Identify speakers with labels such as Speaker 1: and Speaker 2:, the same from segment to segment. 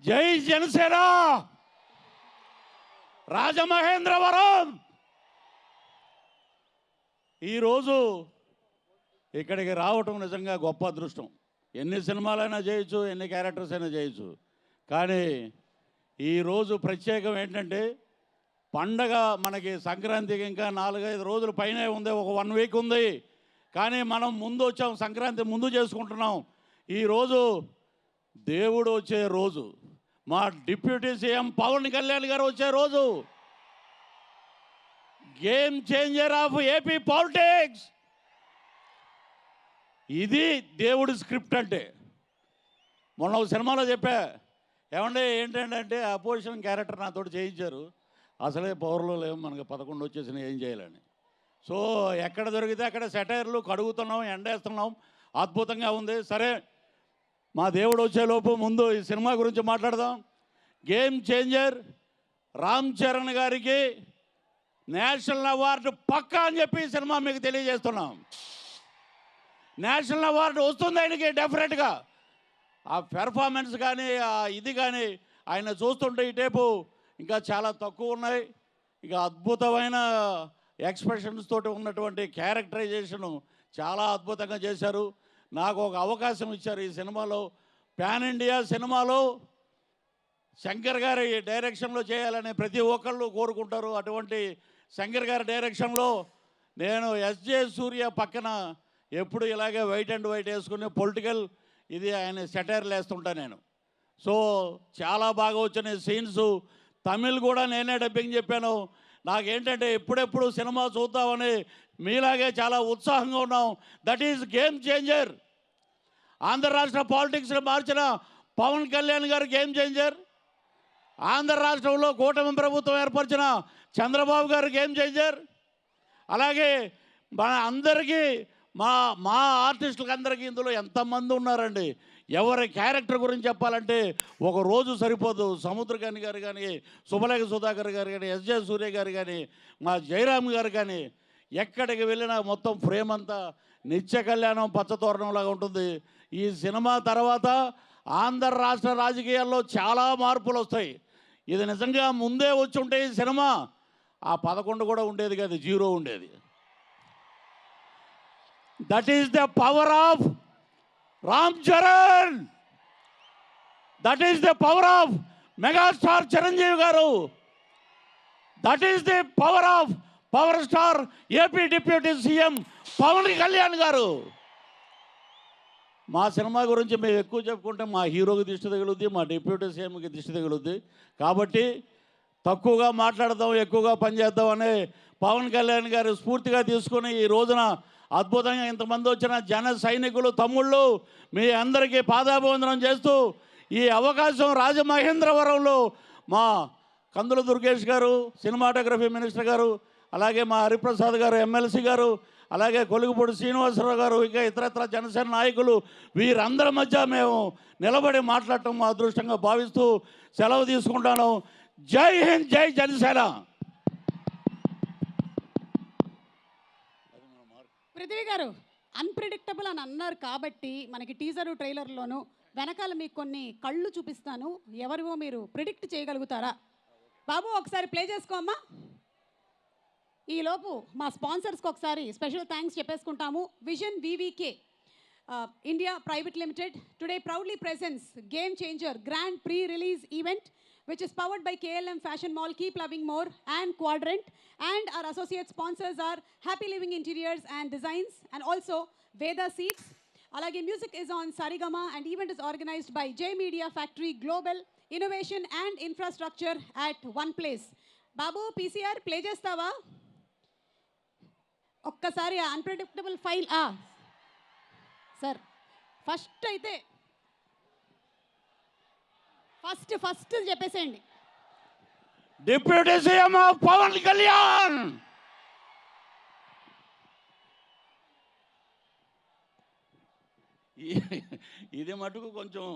Speaker 1: జై జనసేన రాజమహేంద్రవరం. ఈరోజు ఇక్కడికి రావటం నిజంగా గొప్ప అదృష్టం. ఎన్ని సినిమాలైనా చేయొచ్చు, ఎన్ని క్యారెక్టర్స్ అయినా చేయొచ్చు, కానీ ఈరోజు ప్రత్యేకం ఏంటంటే పండగ మనకి సంక్రాంతికి ఇంకా 4-5 రోజుల పైనే ఉంది, ఒక 1 వీక్ ఉంది. కానీ మనం ముందు వచ్చాం, సంక్రాంతి ముందు చేసుకుంటున్నాం. ఈరోజు దేవుడు వచ్చే రోజు, మా డిప్యూటీ సీఎం పవన్ కళ్యాణ్ గారు వచ్చే రోజు, game changer of AP politics. ఇది దేవుడి స్క్రిప్ట్ అంటే. మొన్న ఒక సినిమాలో చెప్పా, ఏమంటే ఏంటంటే అపోజిషన్ క్యారెక్టర్ నాతోటి చేయించారు, అసలే పవర్లో లేవు, మనకు 11 వచ్చేసినాయి, ఏం చేయాలని. సో ఎక్కడ దొరికితే అక్కడ సెటైర్లు కడుగుతున్నాం, ఎండేస్తున్నాం, అద్భుతంగా ఉంది. సరే, మా దేవుడు వచ్చేలోపు ముందు ఈ సినిమా గురించి మాట్లాడదాం. గేమ్ చేంజర్ రామ్ చరణ్ గారికి నేషనల్ అవార్డు పక్కా అని చెప్పి ఈ సినిమా మీకు తెలియజేస్తున్నాం. నేషనల్ అవార్డు వస్తుంది ఆయనకి డెఫినెట్గా. ఆ పెర్ఫార్మెన్స్ కానీ ఆ ఇది కానీ ఆయన చూస్తుంటే ఈ టేపు ఇంకా చాలా తక్కువ ఉన్నాయి. ఇక అద్భుతమైన ఎక్స్ప్రెషన్స్ తోటి ఉన్నటువంటి క్యారెక్టరైజేషను చాలా అద్భుతంగా చేశారు. నాకు ఒక అవకాశం ఇచ్చారు ఈ సినిమాలో. పాన్ ఇండియా సినిమాలో శంకర్ గారి డైరెక్షన్లో చేయాలని ప్రతి ఒక్కళ్ళు కోరుకుంటారు. అటువంటి శంకర్ గారి డైరెక్షన్లో నేను ఎస్జే సూర్య పక్కన ఎప్పుడు ఇలాగే వైట్ అండ్ వైట్ వేసుకుని పొలిటికల్ ఇది ఆయన సెటైర్లు వేస్తుంటా నేను. సో చాలా బాగా వచ్చిన సీన్స్. తమిళ్ కూడా నేనే డబ్బింగ్ చెప్పాను. నాకేంటంటే ఎప్పుడెప్పుడు సినిమా చూద్దామని మీలాగే చాలా ఉత్సాహంగా ఉన్నాం. That is game changer. Andhra రాష్ట్ర పాలిటిక్స్ని మార్చిన పవన్ కళ్యాణ్ గారు గేమ్ చేంజర్. ఆంధ్ర రాష్ట్రంలో కూటమి ప్రభుత్వం ఏర్పరిచిన చంద్రబాబు గారు గేమ్ చేంజర్. అలాగే మన అందరికీ మా ఆర్టిస్టులకు అందరికీ ఇందులో ఎంతమంది ఉన్నారండి. ఎవరి క్యారెక్టర్ గురించి చెప్పాలంటే ఒక రోజు సరిపోదు. సముద్రకాని గారు కానీ, శుభలేఖ సుధాకర్ గారు కానీ, ఎస్జే సూర్య గారు కానీ, మా జయరామ్ గారు కానీ, ఎక్కడికి వెళ్ళినా మొత్తం ఫ్రేమ్ అంతా నిత్య కళ్యాణం పచ్చతోరణంలాగా ఉంటుంది. ఈ సినిమా తర్వాత ఆంధ్ర రాష్ట్ర రాజకీయాల్లో చాలా మార్పులు వస్తాయి. ఇది నిజంగా ముందే వచ్చి ఉంటే ఈ సినిమా ఆ 11 కూడా ఉండేది కాదు, 0 ఉండేది. That is the power of Ram Charan. That is the power of megastar Chiranjeevi garu. That is the power of power star AP deputy CM Pawan Kalyan garu. మా సినిమా గురించి మేము ఎక్కువ చెప్పుకుంటే మా హీరోకి దిష్టి తగులుద్ది, మా డిప్యూటీ సీఎంకి దిష్టి తగులుద్ది. కాబట్టి తక్కువగా మాట్లాడదాం, ఎక్కువగా పనిచేద్దాం అనే పవన్ కళ్యాణ్ గారు స్ఫూర్తిగా తీసుకుని ఈ రోజున అద్భుతంగా ఇంతమంది వచ్చిన జన సైనికులు తమ్ముళ్ళు మీ అందరికీ పాదాభివందనం చేస్తూ ఈ అవకాశం రాజమహేంద్రవరంలో మా కందుల దుర్గేష్ గారు సినిమాటోగ్రఫీ మినిస్టర్ గారు, అలాగే మా హరిప్రసాద్ గారు ఎమ్మెల్సీ గారు, అలాగే కొలుగుపూడి శ్రీనివాసరావు గారు, ఇంకా ఇతరత్ర జనసేన నాయకులు, వీరందరి మధ్య మేము నిలబడి మాట్లాడటం మా అదృష్టంగా భావిస్తూ సెలవు తీసుకుంటాను. జై హింద్, జై జనసేన.
Speaker 2: పృథ్వీ గారు అన్ప్రిడిక్టబుల్ అని అన్నారు కాబట్టి మనకి టీజరు ట్రైలర్లోను వెనకాల మీకు కొన్ని కళ్ళు చూపిస్తాను. ఎవరివో మీరు ప్రిడిక్ట్ చేయగలుగుతారా? బాబు ఒకసారి ప్లే చేసుకోమ్మా. ఈలోపు మా స్పాన్సర్స్కి ఒకసారి స్పెషల్ థ్యాంక్స్ చెప్పేసుకుంటాము. Vision VVK India private limited today proudly presents game changer grand pre release event which is powered by KLM Fashion Mall, Keep Loving More and Quadrant, and our associate sponsors are Happy Living Interiors and Designs and also Veda Seats. Alage music is on Sarigama and event is organized by J Media Factory Global Innovation and Infrastructure at one place. Babu PCR play chestava okkasari unpredictable file sir first aithe first చెప్పేసేయండి.
Speaker 1: Deputy CM of Pawan Kalyan. ఇది మటుకు కొంచెం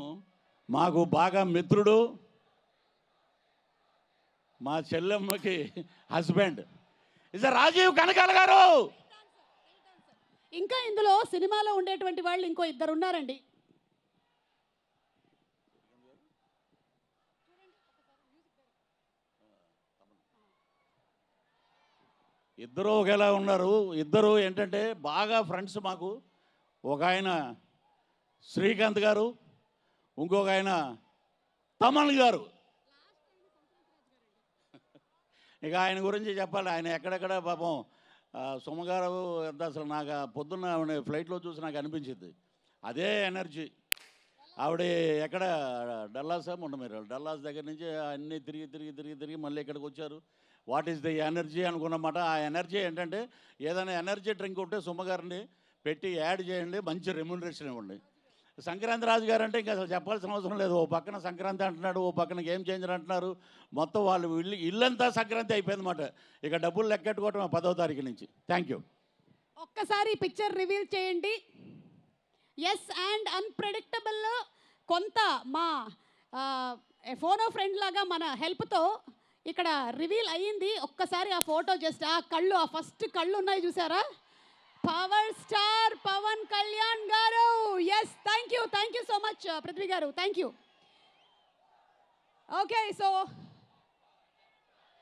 Speaker 1: మాకు బాగా మిత్రుడు, మా చెల్లెమ్మకి husband is Rajeev Kanakala garu.
Speaker 2: ఇంకా ఇందులో సినిమాలో ఉండేటువంటి వాళ్ళు ఇంకో 2 ఉన్నారండి.
Speaker 1: ఇద్దరు ఒకేలా ఉన్నారు. ఇద్దరు ఏంటంటే బాగా ఫ్రెండ్స్ మాకు. ఒక ఆయన శ్రీకాంత్ గారు, ఇంకొక ఆయన తమన్ గారు. ఇక ఆయన గురించి చెప్పాలి. ఆయన ఎక్కడెక్కడ పాపం సుమగారు ఎంత అసలు నాకు పొద్దున్న ఫ్లైట్లో చూసి నాకు అనిపించింది అదే ఎనర్జీ. ఆవిడ ఎక్కడ డల్లాసా మొన్న మీరు డల్లాస్ దగ్గర నుంచి అన్నీ తిరిగి తిరిగి తిరిగి తిరిగి మళ్ళీ ఇక్కడికి వచ్చారు. వాట్ ఈస్ ది ఎనర్జీ అనుకున్నమాట. ఆ ఎనర్జీ ఏంటంటే ఏదైనా ఎనర్జీ డ్రింక్ ఉంటే సుమగారిని పెట్టి యాడ్ చేయండి, మంచి రెమ్యూనరేషన్ ఇవ్వండి. సంక్రాంతి రాజు గారు అంటే ఇంకా అసలు చెప్పాల్సిన అవసరం లేదు. ఓ పక్కన సంక్రాంతి అంటున్నాడు, ఓ పక్కన గేమ్ చేంజర్ అంటున్నారు. మొత్తం వాళ్ళు ఇల్లంతా సంక్రాంతి అయిపోయిందన్నమాట. ఇక డబ్బులు లెక్కెట్టుకోవటం 10వ తారీఖు నుంచి. Thank you.
Speaker 2: ఒక్కసారి పిక్చర్ రివీల్ చేయండి. ఎస్ అండ్ అన్ప్రెడిక్టబుల్ కొంత మా ఫోనో ఫ్రెండ్ లాగా మన హెల్ప్తో ఇక్కడ రివీల్ అయ్యింది. ఒక్కసారి ఆ ఫోటో జస్ట్ ఆ కళ్ళు, ఆ ఫస్ట్ కళ్ళు ఉన్నాయి చూసారా, power star Pawan Kalyan garu. Yes, thank you so much Prithvi garu, thank you. Okay, so